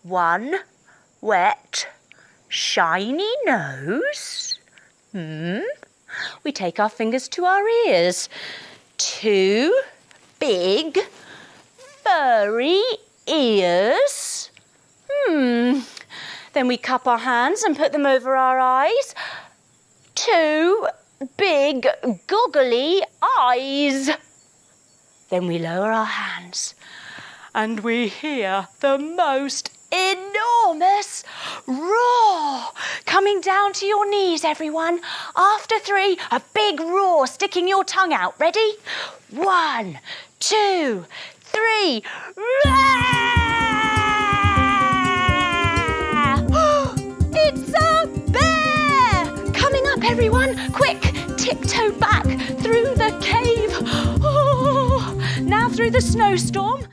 1 wet, shiny nose. We take our fingers to our ears. 2 big, furry ears. Then we cup our hands and put them over our eyes. 2 big, goggly eyes. Then we lower our hands and we hear the most enormous roar coming down to your knees, everyone. After 3, a big roar, sticking your tongue out. Ready? 1, 2, 3. It's a bear! Coming up, everyone. Quick, tiptoe back through the cave. Now through the snowstorm.